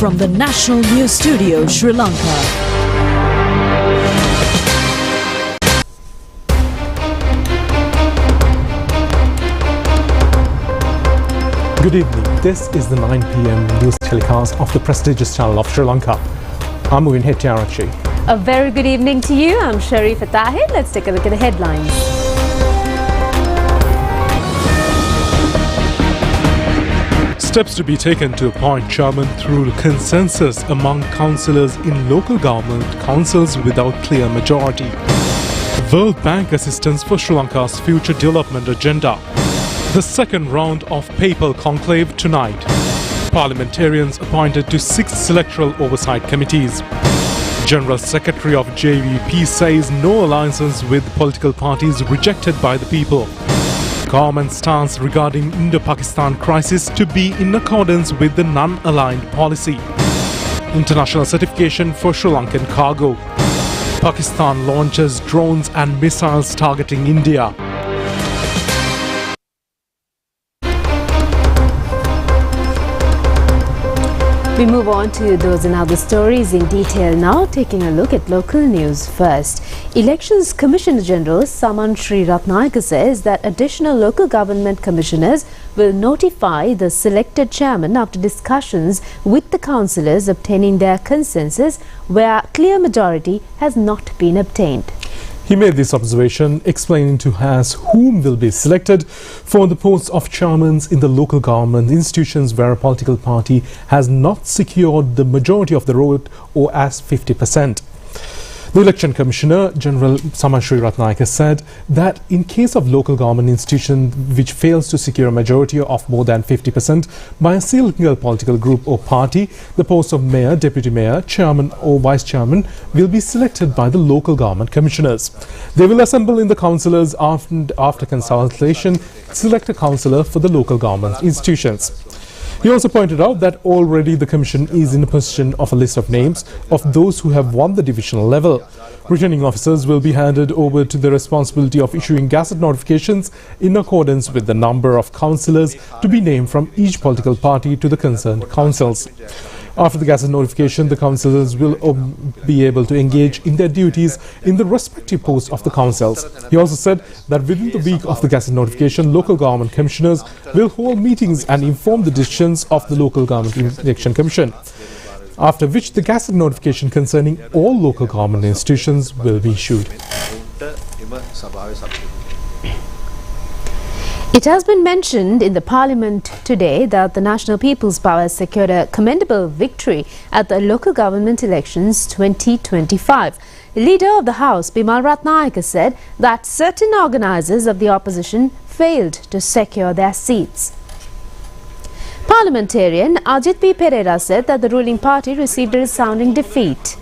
from the National News Studio, Sri Lanka. Good evening. This is the 9 p.m. news telecast of the prestigious channel of Sri Lanka. I'm Movin Hettiarachchi. A very good evening to you. I'm Sharifah Tahir. Let's take a look at the headlines. Steps to be taken to appoint chairman through consensus among councillors in local government councils without clear majority. World Bank assistance for Sri Lanka's future development agenda. The second round of Papal conclave tonight. Parliamentarians appointed to 6 electoral oversight committees. General Secretary of JVP says no alliances with political parties rejected by the people. Government stance regarding Indo-Pakistan crisis to be in accordance with the non-aligned policy. International certification for Sri Lankan cargo. Pakistan launches drones and missiles targeting India. We move on to those and other stories in detail now, taking a look at local news first. Elections Commissioner General Saman Sri Ratnayaka says that additional local government commissioners will notify the selected chairman after discussions with the councillors obtaining their consensus where clear majority has not been obtained. He made this observation explaining to us whom will be selected for the posts of chairmen in the local government institutions where a political party has not secured the majority of the vote or as 50%. The Election Commissioner General Saman Sri Ratnayaka said that in case of local government institution which fails to secure a majority of more than 50% by a single political group or party, the posts of mayor, deputy mayor, chairman or vice chairman will be selected by the local government commissioners. They will assemble in the councillors after consultation, select a councillor for the local government institutions. He also pointed out that already the Commission is in a position of a list of names of those who have won the divisional level. Returning officers will be handed over to the responsibility of issuing gazette notifications in accordance with the number of councillors to be named from each political party to the concerned councils. After the gazette notification, the councillors will be able to engage in their duties in the respective posts of the councils. He also said that within the week of the gazette notification, local government commissioners will hold meetings and inform the decisions of the local government election commission, after which the gazette notification concerning all local government institutions will be issued. It has been mentioned in the Parliament today that the National People's Power has secured a commendable victory at the local government elections 2025. Leader of the House, Bimal Ratnayaka, said that certain organisers of the opposition failed to secure their seats. Parliamentarian Ajit P. Pereira said that the ruling party received a resounding defeat.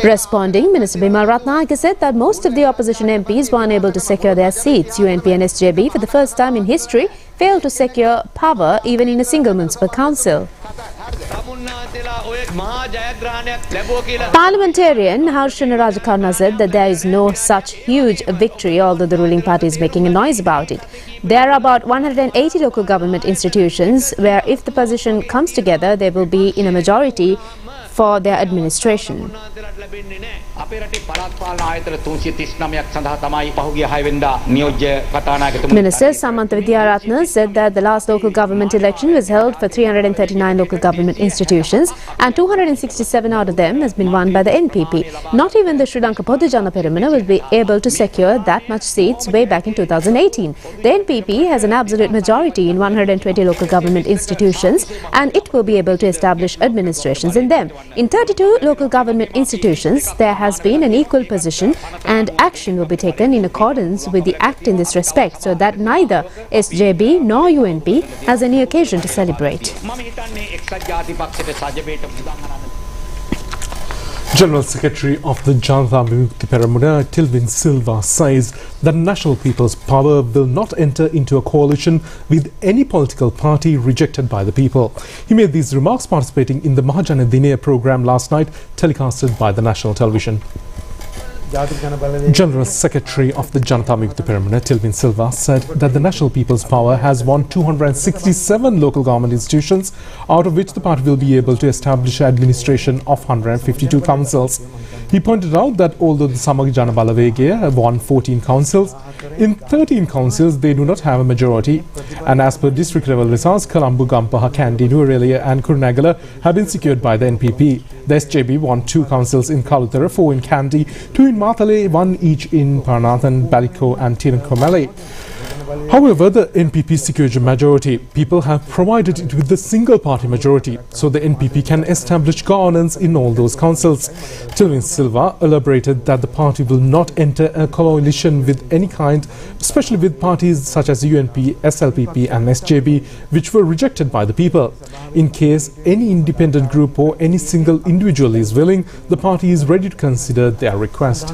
Responding, Minister Bimal Ratnayaka said that most of the opposition MPs were unable to secure their seats. UNP and SJB, for the first time in history, failed to secure power even in a single municipal council. Parliamentarian Harshana Rajakarna said that there is no such huge victory, although the ruling party is making a noise about it. There are about 180 local government institutions where if the position comes together, they will be in a majority for their administration. Minister Samantha Vidyaratna said that the last local government election was held for 339 local government institutions and 267 out of them has been won by the NPP. Not even the Sri Lanka Podujana Peramana will be able to secure that much seats way back in 2018. The NPP has an absolute majority in 120 local government institutions and it will be able to establish administrations in them. In 32 local government institutions, there has been an equal position and action will be taken in accordance with the Act in this respect so that neither SJB nor UNP has any occasion to celebrate. General Secretary of the Janata Vimukti Peramuna, Tilvin Silva, says that National People's Power will not enter into a coalition with any political party rejected by the people. He made these remarks participating in the Mahajana Dinaya program last night, telecasted by the national television. General Secretary of the Janata Mukti Peramuna, Tilvin Silva, said that the National People's Power has won 267 local government institutions, out of which the party will be able to establish administration of 152 councils. He pointed out that although the Samag Jana Balawegaya have won 14 councils, in 13 councils they do not have a majority. And as per district level results, Colombo, Gampaha, Candi, Nuwara and Kurunegala have been secured by the NPP. The SJB won 2 councils in Kalutara, 4 in Candi, 2 in Matale, 1 each in Parnathan, Baliko and Tirunkomale. However, the NPP secured a majority. People have provided it with the single-party majority, so the NPP can establish governance in all those councils. Tilvin Silva elaborated that the party will not enter a coalition with any kind, especially with parties such as UNP, SLPP and SJB, which were rejected by the people. In case any independent group or any single individual is willing, the party is ready to consider their request.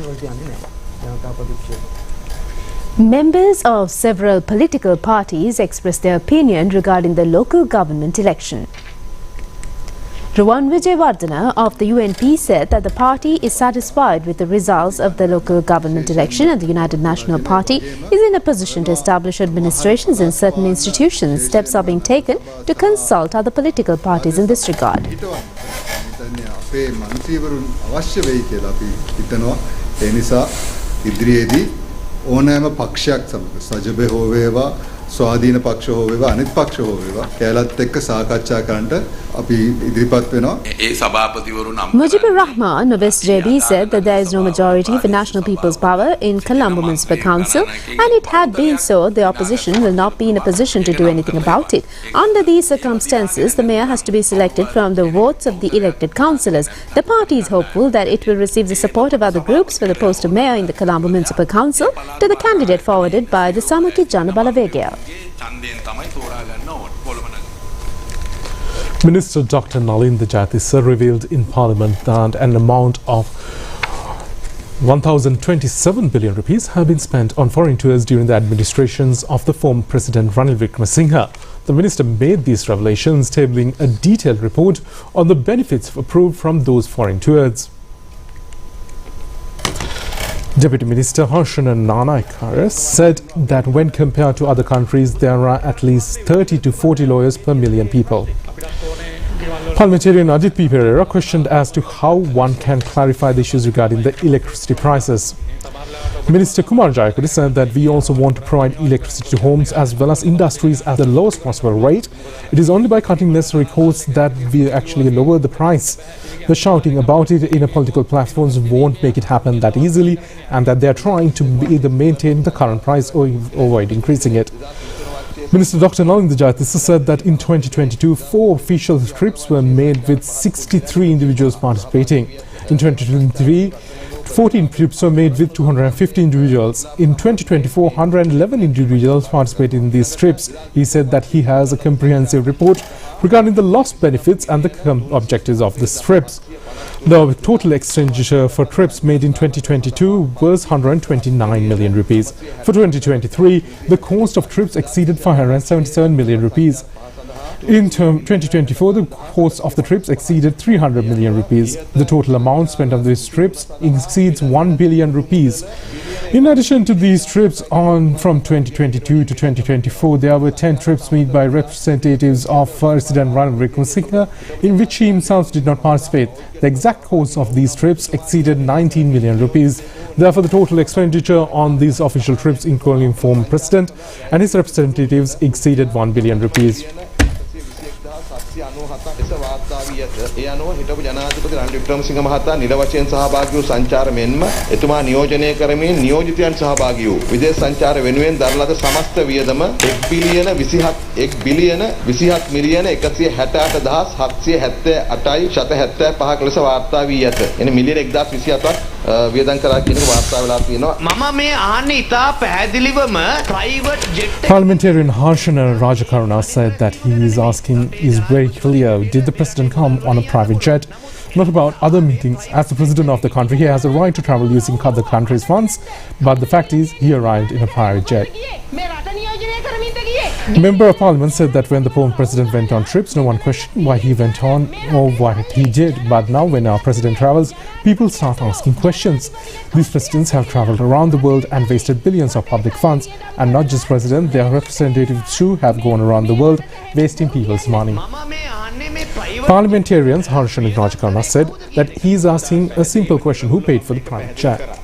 Members of several political parties expressed their opinion regarding the local government election. Ruwan Wijewardena of the UNP said that the party is satisfied with the results of the local government election and the United National Party is in a position to establish administrations in certain institutions. Steps are being taken to consult other political parties in this regard. ඕනෑම පක්ෂයක් සමග සජබේ හෝ වේවා ස්වාධීන පක්ෂ හෝ වේවා අනිත් පක්ෂ හෝ වේවා කැලත් එක්ක සාකච්ඡා කරන්නට අපි ඉදිරිපත් වෙනවා. ඒ සභාපතිවරු නම් Mujibur Rahman of SJB said that there is no majority for National People's Power in Colombo Municipal Council, and it had been so, the opposition will not be in a position to do anything about it. Under these circumstances, the mayor has to be selected from the votes of the elected councillors. The party is hopeful that it will receive the support of other groups for the post of mayor in the Colombo Municipal Council to the candidate forwarded by the Samaki Jana Balawegaya. Minister Dr. Nalin Jayatissa revealed in Parliament that an amount of 1,027 billion rupees have been spent on foreign tours during the administrations of the former President Ranil Wickremesinghe. The minister made these revelations, tabling a detailed report on the benefits approved from those foreign tours. Deputy Minister Harshanan Nanaikar said that when compared to other countries, there are at least 30 to 40 lawyers per million people. Parliamentarian Ajit P. Pereira questioned as to how one can clarify the issues regarding the electricity prices. Minister Kumar Jayakudi said that we also want to provide electricity to homes as well as industries at the lowest possible rate. It is only by cutting necessary costs that we actually lower the price. The shouting about it in a political platforms won't make it happen that easily, and that they are trying to either maintain the current price or avoid increasing it. Minister Dr. Nalin Jayatissa said that in 2022, 4 official trips were made with 63 individuals participating. In 2023, 14 trips were made with 250 individuals. In 2024, 111 individuals participated in these trips. He said that he has a comprehensive report regarding the lost benefits and the objectives of these trips. The total expenditure for trips made in 2022 was 129 million rupees. For 2023, the cost of trips exceeded 577 million rupees. In 2024, the cost of the trips exceeded 300 million rupees. The total amount spent on these trips exceeds 1 billion rupees. In addition to these trips from 2022 to 2024, there were 10 trips made by representatives of President Ranil Wickremesinghe, in which he himself did not participate. The exact cost of these trips exceeded 19 million rupees. Therefore, the total expenditure on these official trips, including former President and his representatives, exceeded 1 billion rupees. ඒ අනුව හිටපු ජනාධිපති රනිල් වික්‍රමසිංහ මහතා නිරවචයෙන් සහභාගී වූ සංචාර මෙන්ම එතුමා නියෝජනය කරමින් නියෝජිතයන් සහභාගී වූ විදේශ සංචාර වෙනුවෙන් දරන ලද සමස්ත වියදම 1 බිලියන 27 මිලියන 168,778යි 75ක ලෙස වාර්තා වී ඇත. එන මිලියන 1027ක් වියදම් කරා කියන එක වාර්තා වෙලා තියෙනවා. මම මේ අහන්නේ ඉතා පැහැදිලිවම private jet. Parliamentarian Harshana Rajakaruna said that he is very clear. Did the president come on a private jet? Not about other meetings. As the president of the country, he has a right to travel using other countries' funds. But the fact is, he arrived in a private jet. A member of parliament said that when the former president went on trips, no one questioned why he went on or what he did. But now when our president travels, people start asking questions. These presidents have travelled around the world and wasted billions of public funds. And not just president, their representatives too have gone around the world wasting people's money. Parliamentarians Harshan Rajakarna said that he is asking a simple question: who paid for the private jet?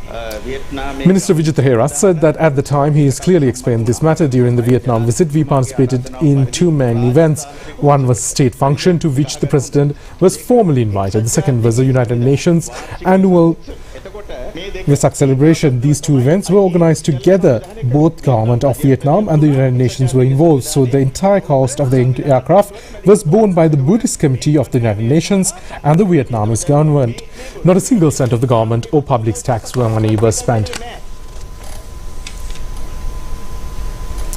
Minister Vijay Hera said that at the time he has clearly explained this matter. During the Vietnam visit, we participated in two main events. One was a state function to which the president was formally invited. The second was the United Nations annual Vesak celebration. These two events were organized together. Both government of Vietnam and the United Nations were involved, so the entire cost of the aircraft was borne by the Buddhist Committee of the United Nations and the Vietnamese government. Not a single cent of the government or public's tax money was spent.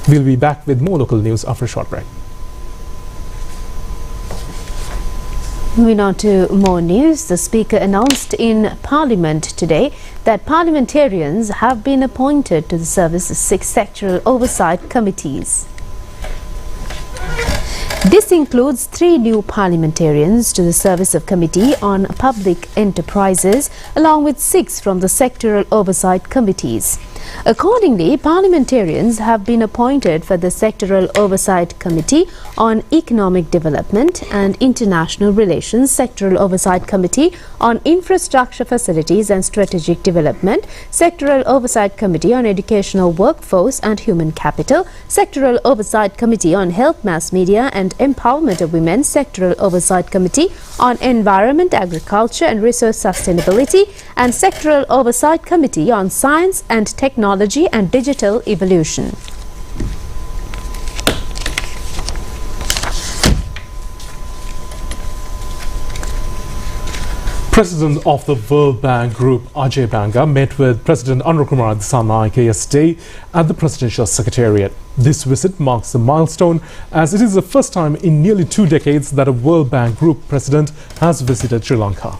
We'll be back with more local news after a short break. Moving on to more news, the Speaker announced in Parliament today that parliamentarians have been appointed to the service's 6 sectoral oversight committees. This includes 3 new parliamentarians to the Service of Committee on Public Enterprises, along with 6 from the sectoral oversight committees. Accordingly, parliamentarians have been appointed for the Sectoral Oversight Committee on Economic Development and International Relations, Sectoral Oversight Committee on Infrastructure Facilities and Strategic Development, Sectoral Oversight Committee on Educational Workforce and Human Capital, Sectoral Oversight Committee on Health, Mass Media and Empowerment of Women, Sectoral Oversight Committee on Environment, Agriculture and Resource Sustainability, and Sectoral Oversight Committee on Science and Technology and Digital Evolution. President of the World Bank Group, Ajay Banga, met with President Anur Kumar Dissanayake yesterday at the Presidential Secretariat. This visit marks a milestone as it is the first time in nearly 2 decades that a World Bank Group president has visited Sri Lanka.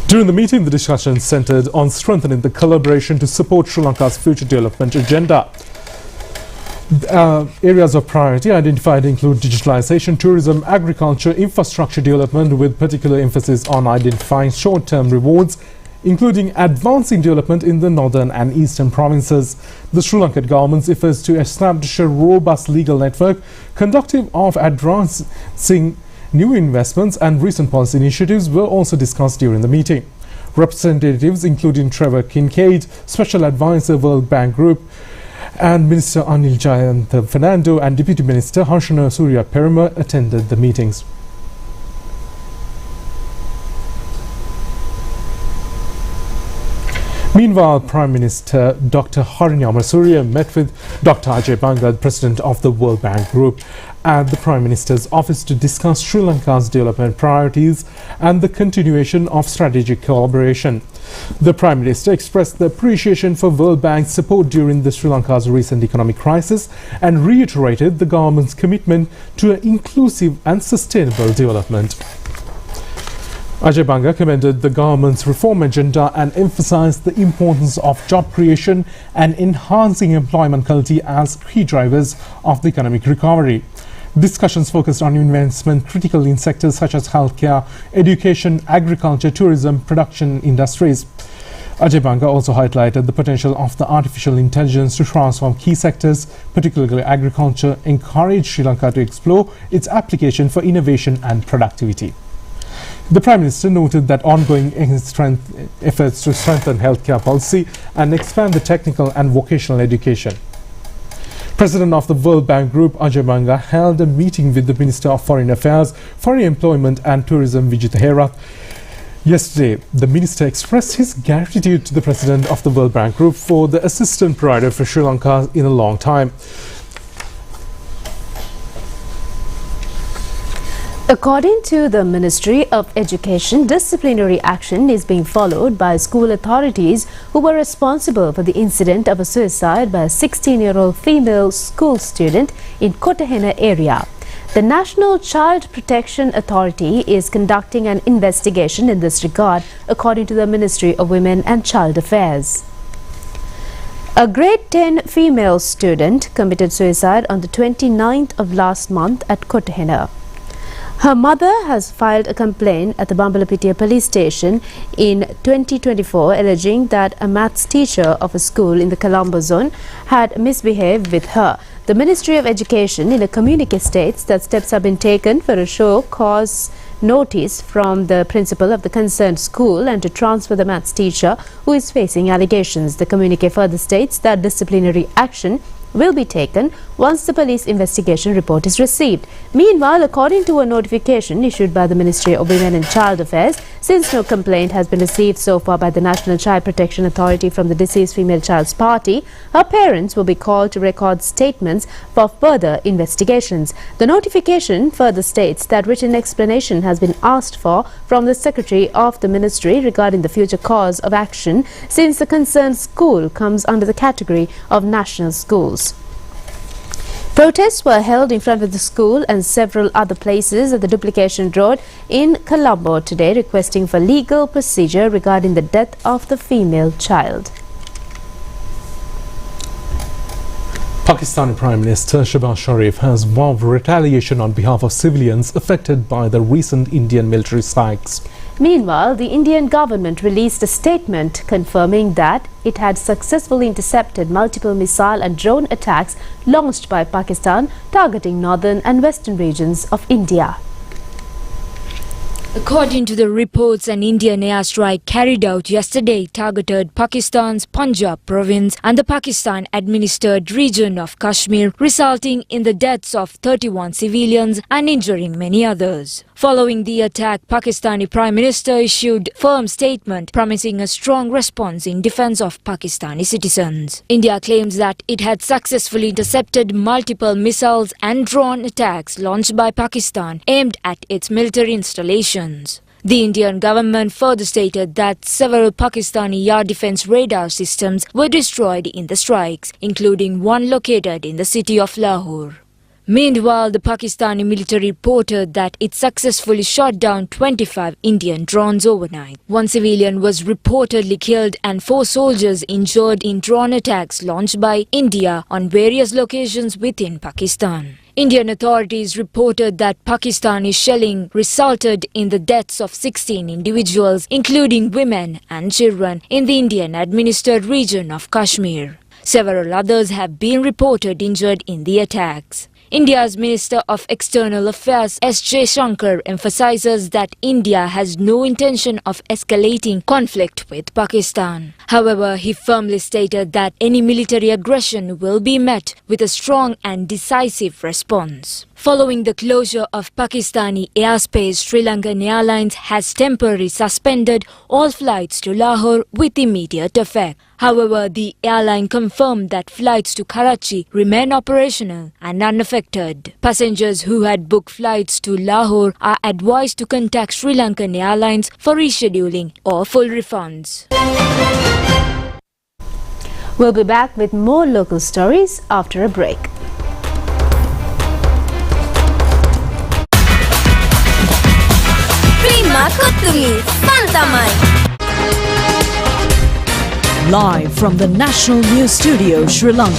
During the meeting, the discussion centered on strengthening the collaboration to support Sri Lanka's future development agenda. Areas of priority identified include digitalization, tourism, agriculture, infrastructure development, with particular emphasis on identifying short-term rewards, including advancing development in the northern and eastern provinces. The Sri Lankan government's efforts to establish a robust legal network conducive of advancing new investments and recent policy initiatives were also discussed during the meeting. Representatives including Trevor Kincaid, Special Advisor World Bank Group, and Minister Anil Jayant Fernando and Deputy Minister Harshana Surya Peruma attended the meetings. Meanwhile, Prime Minister Dr. Harinyama Surya met with Dr. Ajay Banga, the President of the World Bank Group, at the Prime Minister's office to discuss Sri Lanka's development priorities and the continuation of strategic collaboration. The Prime Minister expressed the appreciation for World Bank's support during the Sri Lanka's recent economic crisis and reiterated the government's commitment to an inclusive and sustainable development. Ajay Banga commended the government's reform agenda and emphasized the importance of job creation and enhancing employment quality as key drivers of the economic recovery. Discussions focused on investment critical in sectors such as healthcare, education, agriculture, tourism, production industries. Ajay Banga also highlighted the potential of the artificial intelligence to transform key sectors, particularly agriculture, encouraged Sri Lanka to explore its application for innovation and productivity. The Prime Minister noted that ongoing efforts to strengthen healthcare policy and expand the technical and vocational education. President of the World Bank Group, Ajay Banga, held a meeting with the Minister of Foreign Affairs, Foreign Employment and Tourism, Vijay Hera. Yesterday, the Minister expressed his gratitude to the President of the World Bank Group for the assistance provided for Sri Lanka in a long time. According to the Ministry of Education, disciplinary action is being followed by school authorities who were responsible for the incident of a suicide by a 16-year-old female school student in Kotahena area. The National Child Protection Authority is conducting an investigation in this regard, according to the Ministry of Women and Child Affairs. A grade 10 female student committed suicide on the 29th of last month at Kotahena. Her mother has filed a complaint at the Bambalapitiya police station in 2024 alleging that a maths teacher of a school in the Colombo zone had misbehaved with her. The Ministry of Education in a communique states that steps have been taken for a show cause notice from the principal of the concerned school and to transfer the maths teacher who is facing allegations. The communique further states that disciplinary action will be taken once the police investigation report is received. Meanwhile, according to a notification issued by the Ministry of Women and Child Affairs, since no complaint has been received so far by the National Child Protection Authority from the deceased female child's party, her parents will be called to record statements for further investigations. The notification further states that written explanation has been asked for from the Secretary of the Ministry regarding the future course of action since the concerned school comes under the category of national schools. Protests were held in front of the school and several other places at the Duplication Road in Colombo today, requesting for legal procedure regarding the death of the female child. Pakistani Prime Minister Shehbaz Sharif has vowed retaliation on behalf of civilians affected by the recent Indian military strikes. Meanwhile, the Indian government released a statement confirming that it had successfully intercepted multiple missile and drone attacks launched by Pakistan targeting northern and western regions of India. According to the reports, an Indian airstrike carried out yesterday targeted Pakistan's Punjab province and the Pakistan-administered region of Kashmir, resulting in the deaths of 31 civilians and injuring many others. Following the attack, Pakistani Prime Minister issued a firm statement promising a strong response in defense of Pakistani citizens. India claims that it had successfully intercepted multiple missiles and drone attacks launched by Pakistan aimed at its military installations. The Indian government further stated that several Pakistani air defense radar systems were destroyed in the strikes, including one located in the city of Lahore. Meanwhile, the Pakistani military reported that it successfully shot down 25 Indian drones overnight. One civilian was reportedly killed and 4 soldiers injured in drone attacks launched by India on various locations within Pakistan. Indian authorities reported that Pakistani shelling resulted in the deaths of 16 individuals, including women and children, in the Indian-administered region of Kashmir. Several others have been reported injured in the attacks. India's Minister of External Affairs S. Jaishankar emphasizes that India has no intention of escalating conflict with Pakistan. However, he firmly stated that any military aggression will be met with a strong and decisive response. Following the closure of Pakistani airspace, Sri Lankan Airlines has temporarily suspended all flights to Lahore with immediate effect. However, the airline confirmed that flights to Karachi remain operational and unaffected. Passengers who had booked flights to Lahore are advised to contact Sri Lankan Airlines for rescheduling or full refunds. We'll be back with more local stories after a break. Live from the National News Studio, Sri Lanka.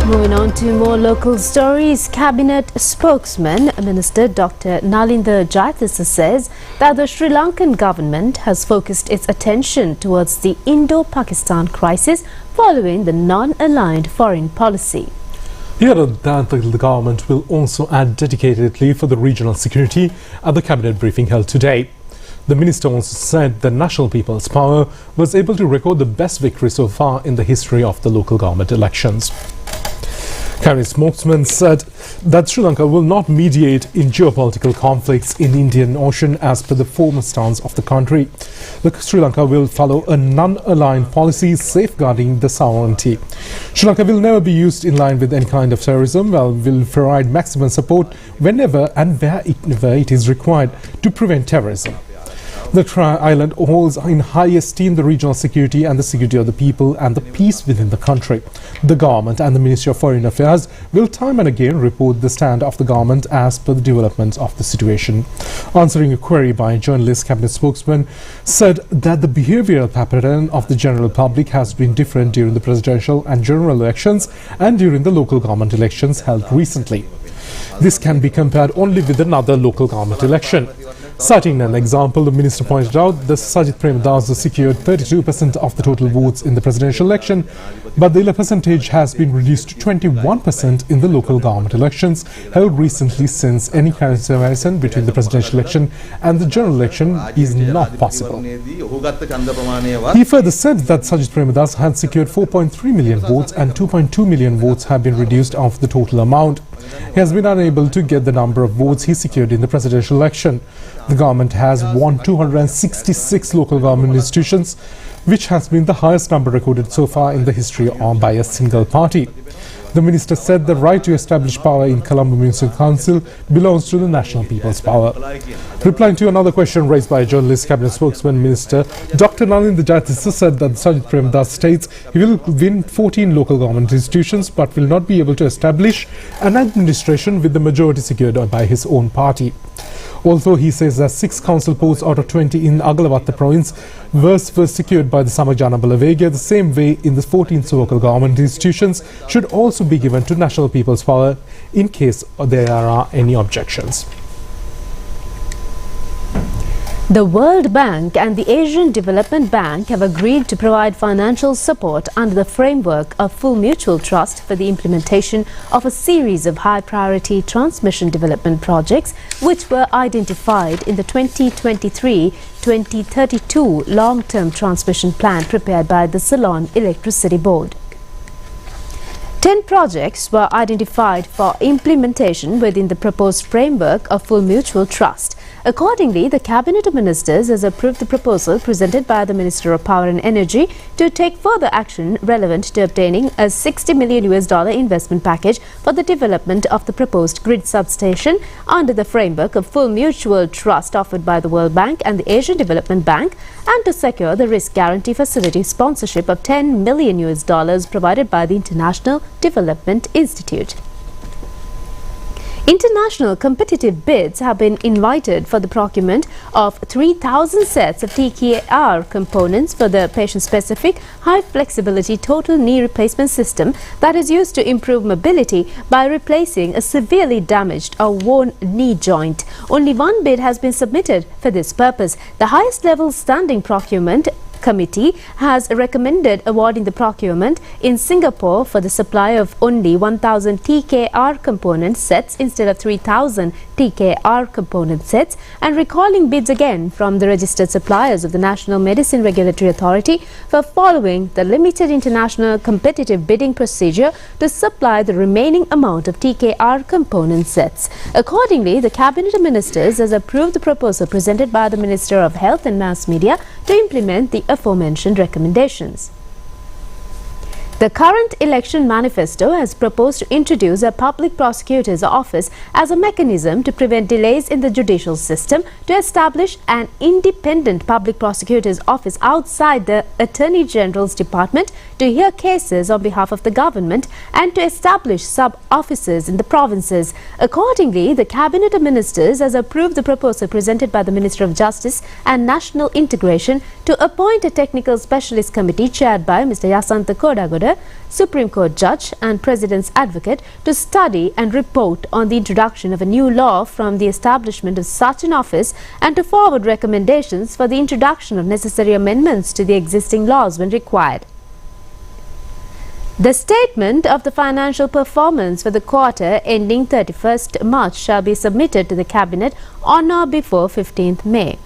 Moving on to more local stories, Cabinet spokesman Minister Dr. Nalinda Jayatissa says that the Sri Lankan government has focused its attention towards the Indo-Pakistan crisis following the non-aligned foreign policy. He added that the government will also act dedicatedly for the regional security at the cabinet briefing held today. The minister also said the National People's Power was able to record the best victory so far in the history of the local government elections. Cabinet spokesman said that Sri Lanka will not mediate in geopolitical conflicts in the Indian Ocean as per the former stance of the country. Sri Lanka will follow a non-aligned policy safeguarding the sovereignty. Sri Lanka will never be used in line with any kind of terrorism, while will provide maximum support whenever and wherever it is required to prevent terrorism. The island holds in high esteem the regional security and the security of the people and the peace within the country. The government and the Ministry of Foreign Affairs will time and again report the stand of the government as per the developments of the situation. Answering a query by a journalist, cabinet spokesman said that the behavioral pattern of the general public has been different during the presidential and general elections and during the local government elections held recently. This can be compared only with another local government election. Citing an example, the minister pointed out that Sajid Premadasa secured 32% of the total votes in the presidential election, but the percentage has been reduced to 21% in the local government elections held recently, since any comparison between the presidential election and the general election is not possible. He further said that Sajid Premadasa had secured 4.3 million votes and 2.2 million votes have been reduced of the total amount. He has been unable to get the number of votes he secured in the presidential election. The government has won 266 local government institutions, which has been the highest number recorded so far in the history by a single party. The minister said the right to establish power in Colombo Municipal Council belongs to the National People's Power. Replying to another question raised by a journalist, cabinet spokesman Minister Dr. Nalinda Jayatissa said that Sajid Premadasa states he will win 14 local government institutions but will not be able to establish an administration with the majority secured by his own party. Although he says that 6 council posts out of 20 in Agalawatta province were secured by the Samajana Balavega, the same way in the 14th local government institutions should also be given to National People's Power in case there are any objections. The World Bank and the Asian Development Bank have agreed to provide financial support under the framework of full mutual trust for the implementation of a series of high-priority transmission development projects which were identified in the 2023-2032 long-term transmission plan prepared by the Ceylon Electricity Board. 10 projects were identified for implementation within the proposed framework of full mutual trust. Accordingly, the Cabinet of Ministers has approved the proposal presented by the Minister of Power and Energy to take further action relevant to obtaining a $60 million investment package for the development of the proposed grid substation under the framework of full mutual trust offered by the World Bank and the Asian Development Bank, and to secure the risk guarantee facility sponsorship of $10 million provided by the International Development Institute. International competitive bids have been invited for the procurement of 3,000 sets of TKR components for the patient-specific high-flexibility total knee replacement system that is used to improve mobility by replacing a severely damaged or worn knee joint. Only one bid has been submitted for this purpose. The highest level standing procurement committee has recommended awarding the procurement in Singapore for the supply of only 1,000 TKR component sets instead of 3,000 TKR component sets, and recalling bids again from the registered suppliers of the National Medicine Regulatory Authority for following the limited international competitive bidding procedure to supply the remaining amount of TKR component sets. Accordingly, the Cabinet of Ministers has approved the proposal presented by the Minister of Health and Mass Media to implement the aforementioned recommendations. The current election manifesto has proposed to introduce a public prosecutor's office as a mechanism to prevent delays in the judicial system, to establish an independent public prosecutor's office outside the Attorney General's department to hear cases on behalf of the government, and to establish sub-offices in the provinces. Accordingly, the Cabinet of Ministers has approved the proposal presented by the Minister of Justice and National Integration to appoint a technical specialist committee chaired by Mr. Yasantha Kodagoda, Supreme Court Judge and President's Advocate, to study and report on the introduction of a new law from the establishment of such an office, and to forward recommendations for the introduction of necessary amendments to the existing laws when required. The statement of the financial performance for the quarter ending 31st March shall be submitted to the Cabinet on or before 15th May.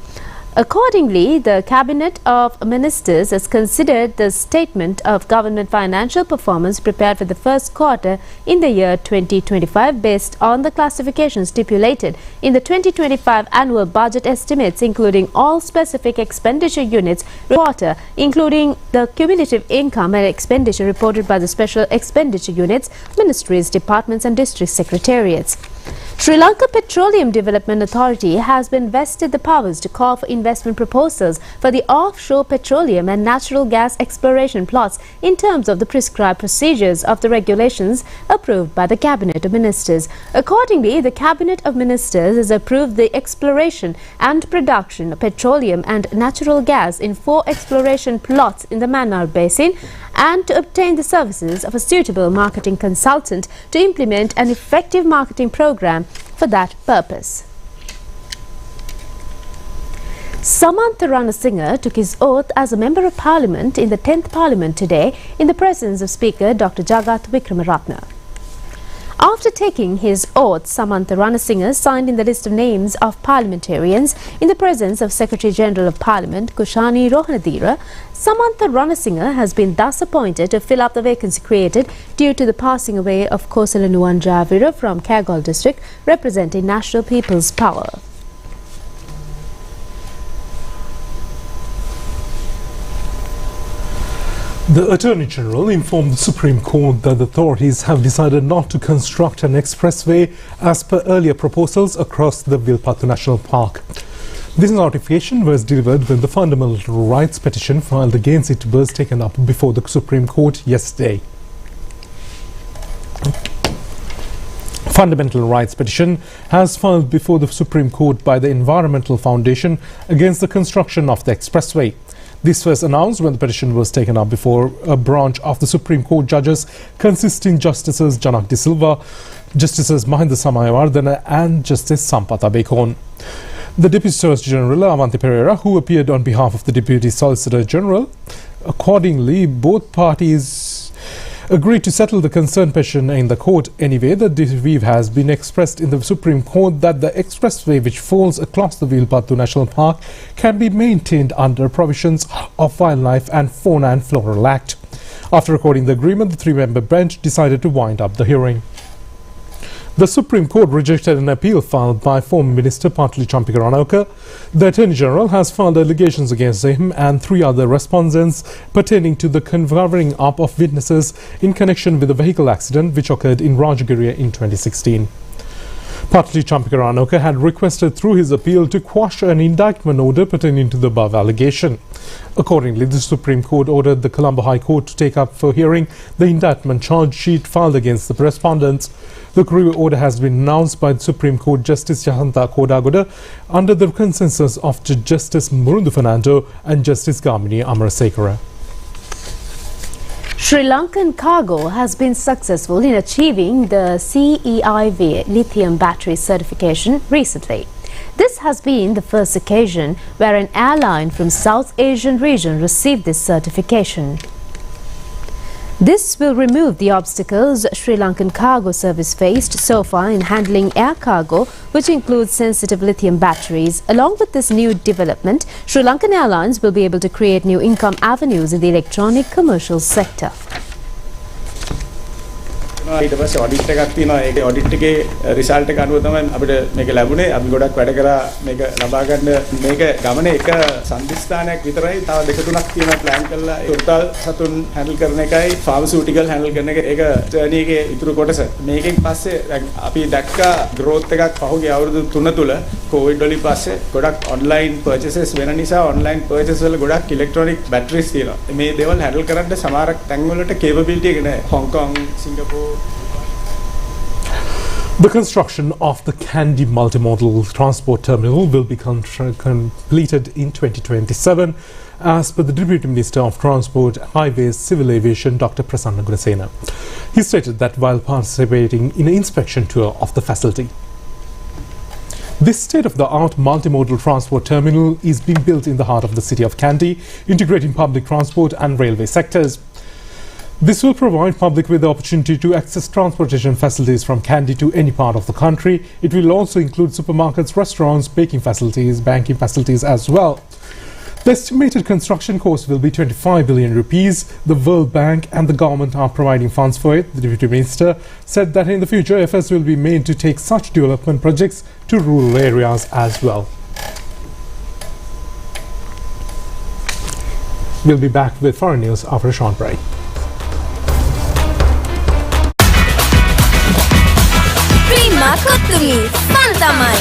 Accordingly, the Cabinet of Ministers has considered the statement of government financial performance prepared for the first quarter in the year 2025 based on the classification stipulated in the 2025 annual budget estimates, including all specific expenditure units quarter, including the cumulative income and expenditure reported by the special expenditure units, ministries, departments and district secretariats. Sri Lanka Petroleum Development Authority has been vested the powers to call for investment proposals for the offshore petroleum and natural gas exploration plots in terms of the prescribed procedures of the regulations approved by the Cabinet of Ministers. Accordingly, the Cabinet of Ministers has approved the exploration and production of petroleum and natural gas in 4 exploration plots in the Mannar Basin and to obtain the services of a suitable marketing consultant to implement an effective marketing program for that purpose. Samantha Ranasinghe took his oath as a Member of Parliament in the 10th Parliament today in the presence of Speaker Dr. Jagath Wickramaratne. After taking his oath, Samantha Ranasinghe signed in the list of names of parliamentarians in the presence of Secretary-General of Parliament Kushani Rohanadira. Samantha Ranasinghe has been thus appointed to fill up the vacancy created due to the passing away of Kosalanuwan Javira from Kagol district, representing National People's Power. The Attorney General informed the Supreme Court that the authorities have decided not to construct an expressway as per earlier proposals across the Vilpattu National Park. This notification was delivered when the fundamental rights petition filed against it was taken up before the Supreme Court yesterday. Fundamental rights petition has filed before the Supreme Court by the Environmental Foundation against the construction of the expressway. This was announced when the petition was taken up before a branch of the Supreme Court judges consisting Justices Janak De Silva, Justices Mahinda Samayawardena and Justice Sampatha Bekon. The Deputy Solicitor General Avanti Pereira, who appeared on behalf of the Deputy Solicitor General, accordingly both parties agreed to settle the concerned petition in the court. Anyway, the view has been expressed in the Supreme Court that the expressway which falls across the Vilpattu National Park can be maintained under provisions of Wildlife and Fauna and Floral Act. After recording the agreement, the 3-member bench decided to wind up the hearing. The Supreme Court rejected an appeal filed by former Minister Patli Champika Ranawaka. The Attorney General has filed allegations against him and 3 other respondents pertaining to the covering up of witnesses in connection with a vehicle accident which occurred in Rajagiriya in 2016. Patli Champika Ranawaka had requested through his appeal to quash an indictment order pertaining to the above allegation. Accordingly, the Supreme Court ordered the Colombo High Court to take up for hearing the indictment charge sheet filed against the respondents. The review order has been announced by the Supreme Court Justice Jahanta Kodagoda under the consensus of Justice Murundu Fernando and Justice Gamini Amarasekara. Sri Lankan cargo has been successful in achieving the CEIV lithium battery certification recently. This has been the first occasion where an airline from South Asian region received this certification. This will remove the obstacles Sri Lankan cargo service faced so far in handling air cargo, which includes sensitive lithium batteries. Along with this new development, Sri Lankan Airlines will be able to create new income avenues in the electronic commercial sector. ඊට පස්සේ audit එකක් තියෙනවා. ඒකේ audit එකේ result එක අනුව තමයි අපිට මේක ලැබුණේ. අපි ගොඩක් වැඩ කරා මේක ලබා ගන්න. මේක ගමනේ එක සම්දිස්ථානයක් විතරයි. තව 2-3ක් තියෙනවා ප්ලෑන් කරලා. ටෝටල් සතුන් හැන්ඩල් කරන එකයි ෆාමසිටිකල් හැන්ඩල් කරන එක ඒක ජර්නි එකේ ඉතුරු කොටස. මේකෙන් පස්සේ අපි දැක්කා growth එකක් පහුගිය අවුරුදු 3 තුල කොවිඩ් වලින් පස්සේ ගොඩක් ඔන්ලයින් purchases වෙන නිසා ඔන්ලයින් purchase වල ගොඩක් ඉලෙක්ට්‍රොනික බැටරිස් තියෙනවා. මේ දේවල් හැන්ඩල් කරන්න සමහරක් තැන් වලට capability එක නැහැ. Hong Kong, Singapore. The construction of the Candi multimodal transport terminal will be completed in 2027 as per the Deputy Minister of Transport, Highways, Civil Aviation, Dr. Prasanna Gunasena. He stated that while participating in an inspection tour of the facility. This state-of-the-art multimodal transport terminal is being built in the heart of the city of Candi, integrating public transport and railway sectors. This will provide public with the opportunity to access transportation facilities from Candi to any part of the country. It will also include supermarkets, restaurants, baking facilities, banking facilities as well. The estimated construction cost will be 25 billion rupees. The World Bank and the government are providing funds for it. The Deputy Minister said that in the future efforts will be made to take such development projects to rural areas as well. We'll be back with foreign news after a short break. කොත්තුමි fun තමයි.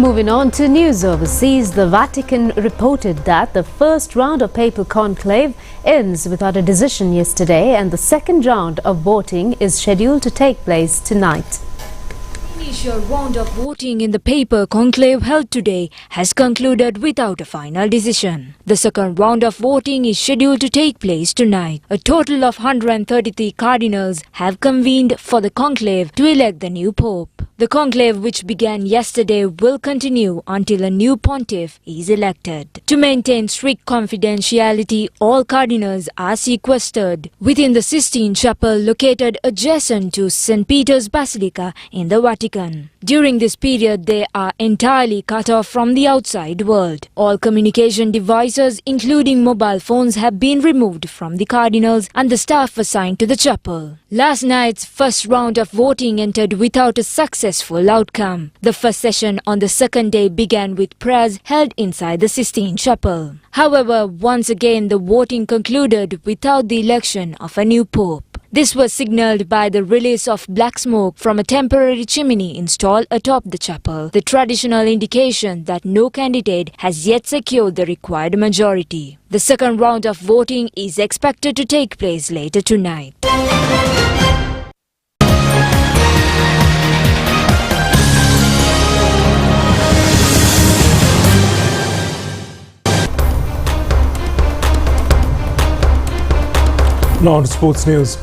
Moving on to news overseas, the Vatican reported that the first round of papal conclave ends without a decision yesterday, and the second round of voting is scheduled to take place tonight. The initial round of voting in the papal conclave held today has concluded without a final decision. The second round of voting is scheduled to take place tonight. A total of 133 cardinals have convened for the conclave to elect the new pope. The conclave, which began yesterday, will continue until a new pontiff is elected. To maintain strict confidentiality, all cardinals are sequestered within the Sistine Chapel located adjacent to St. Peter's Basilica in the Vatican. During this period, they are entirely cut off from the outside world. All communication devices, including mobile phones, have been removed from the cardinals and the staff assigned to the chapel. Last night's first round of voting entered without a successful outcome. The first session on the second day began with prayers held inside the Sistine Chapel. However, once again the voting concluded without the election of a new pope. This was signalled by the release of black smoke from a temporary chimney installed atop the chapel, the traditional indication that no candidate has yet secured the required majority. The second round of voting is expected to take place later tonight. Now on to sports news.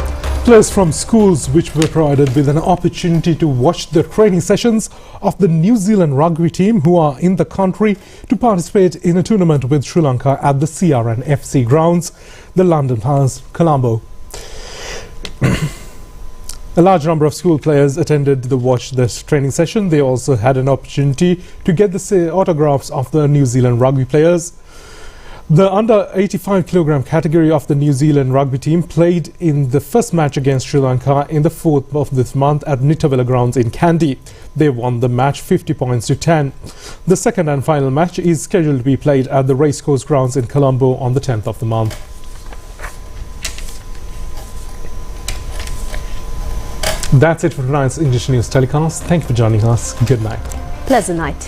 Players from schools which were provided with an opportunity to watch the training sessions of the New Zealand rugby team who are in the country to participate in a tournament with Sri Lanka at the CRN FC grounds, the London Palace, Colombo. A large number of school players attended the watch this training session. They also had an opportunity to get the autographs of the New Zealand rugby players. The under 85 kilogram category of the New Zealand rugby team played in the first match against Sri Lanka in the 4th of this month at Nitavela grounds in Candi. They won the match 50 points to 10. The second and final match is scheduled to be played at the Racecourse grounds in Colombo on the 10th of the month. That's it for tonight's English News telecast. Thank you for joining us. Good night. Pleasant night.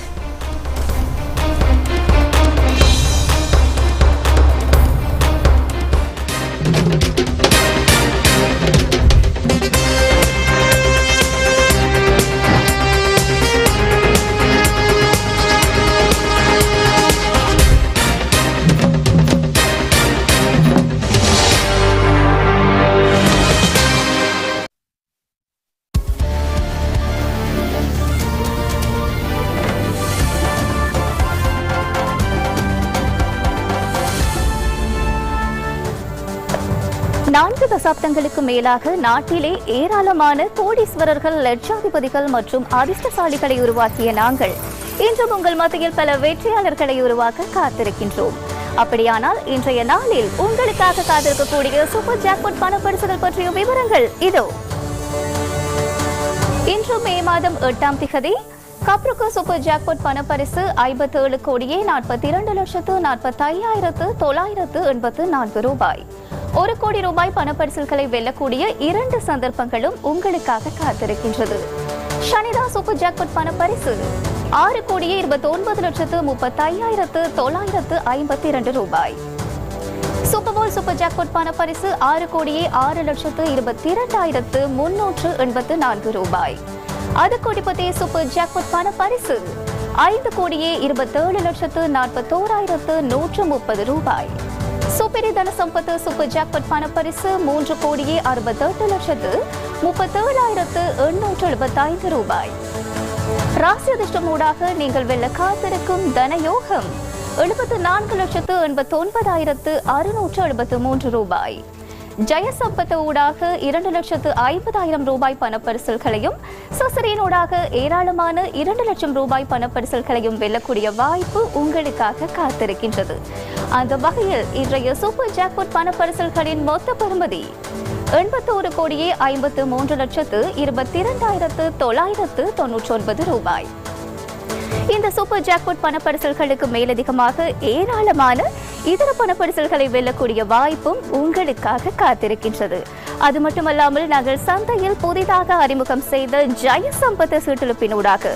நான்கு தசாப்தங்களுக்கு மேலாக நாட்டிலே ஏராளமான கோடீஸ்வரர்கள், லட்சாதிபதிகள் மற்றும் அதிர்ஷ்டசாலிகளை உருவாக்கிய நாங்கள் இன்றும் உங்கள் மத்தியில் பல வெற்றியாளர்களை உருவாக்க காத்திருக்கின்றோம். அப்படியானால் இன்றைய நாளில் உங்களுக்காக காத்திருக்கக்கூடிய சூப்பர் ஜாக்பாட் பணப்பரிசுகள் பற்றிய விவரங்கள் இதோ. இன்று மே மாதம் 8ஆம் திகதி கப்ருக்கு சூப்பர் ஜாக்பாட் பணப்பரிசு 57,42,45,984 ரூபாய். 1 கோடி ரூபாய் பணப்பரிசுகளை வெல்லக்கூடிய 2 சந்தர்ப்பங்களும் உங்களுக்காக காத்திருக்கின்றது. ஷனிதா சூப்பர் ஜாக்பாட் பணப்பரிசு 6,29,35,952 ரூபாய். சூப்பர் போல் சூப்பர் ஜாக்பாட் பணப்பரிசு 6,22,384 ரூபாய். அது கோடிபதி சூப்பர் ஜாக்பாட் பணப்பரிசு 5,27,41,130 ரூபாய். சூப்பரி தன சம்பத்து சூப்பர் ஜாக்பாட் பணப்பரிசு 3,68,37,875 ரூபாய். ராசி அதிர்ஷ்டம் ஊடாக நீங்கள் வெல்ல காத்திருக்கும் தனயோகம் 74,89,673 ரூபாய். ஜெயசம்பத்து ஊடாக 2,50,000 ரூபாய் பணப்பரிசல்களையும், சசரியினூடாக ஏராளமான 2 லட்சம் ரூபாய் பணப்பரிசல்களையும் வெல்லக்கூடிய வாய்ப்பு உங்களுக்காக காத்திருக்கின்றது. அந்த வகையில் இன்றைய சூப்பர் ஜாக்பாட் பணப்பரிசல்களின் மொத்த பெறுமதி 81,53,22,999 ரூபாய். இந்த சூப்பர் ஜாக்பாட் பணப்பரிசல்களுக்கு மேலதிகமாக ஏராளமான இதர பணப்பரிசல்களை வெல்லக்கூடிய வாய்ப்பும் உங்களுக்காக காத்திருக்கின்றது. அது மட்டுமல்லாமல் நாங்கள் சந்தையில் புதிதாக அறிமுகம் செய்த ஜெயசம்பத் சீட்டெழுப்பினூடாக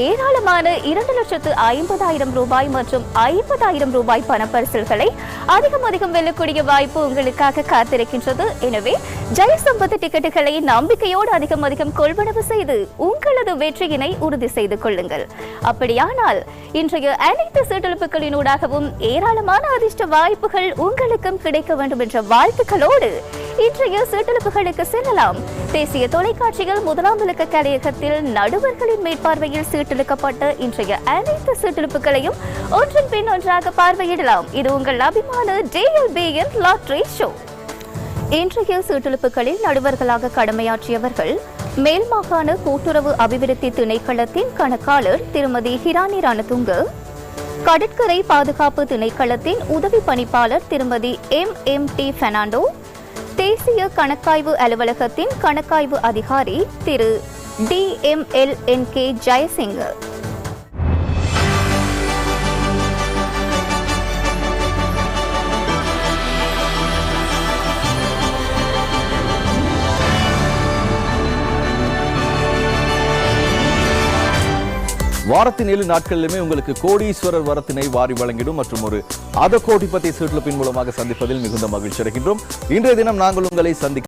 ஏராளமான 2,50,000 ரூபாய் மற்றும் 50,000 ரூபாய் பணப்பரிசல்களை அதிகம் வெல்லக்கூடிய வாய்ப்பு உங்களுக்காக காத்திருக்கின்றது. எனவே ஜெயசம்பத் டிக்கெட்டுகளை நம்பிக்கையோடு அதிகம் கொள்வனவு செய்து உங்களது வெற்றியினை உறுதி செய்து கொள்ளுங்கள். அப்படியானால் இன்றைய அனைத்து சீட்டெழுப்புகளினூடாகவும் ஏராளமான அதிர்ஷ்ட வாய்ப்புகள் உங்களுக்கும் கிடைக்க வேண்டும் என்ற வாழ்த்துக்களோடு இன்றைய சீட்டெழுப்புகளுக்கு செல்லலாம். தேசிய தொலைக்காட்சியில் முதலாம் இலக்க கலையகத்தில் நடுவர்களின் மேற்பார்வையில் சீட்டெழுக்கப்பட்ட இன்றைய அனைத்து சீட்டெழுப்புகளையும் ஒன்றன் பின் ஒன்றாக பார்வையிடலாம். இது உங்கள் அபிமான DLBயின் லாட்டரி ஷோ. இன்றைய சீட்டெழுப்புகளில் நடுவர்களாக கடமையாற்றியவர்கள் மேல் மாகாண கூட்டுறவு அபிவிருத்தி திணைக்களத்தின் கணக்காளர் திருமதி ஹிரானி ரணதுங்க, கடற்கரை பாதுகாப்பு திணைக்களத்தின் உதவி பணிப்பாளர் திருமதி MMT பெர்னாண்டோ, தேசிய கணக்காய்வு அலுவலகத்தின் கணக்காய்வு அதிகாரி திரு DMLNK ஜெயசிங்க. வாரத்தின் 7 நாட்களிலுமே உங்களுக்கு கோடீஸ்வரர் வரத்தினை வாரி வழங்கிடும் மற்றும் ஒரு கோடிபதி சீட்டெழுப்பின் மூலமாக சந்திப்பதில் மிகுந்த மகிழ்ச்சி அடைகின்றோம். இன்றைய தினம் நாங்கள் உங்களை சந்திக்க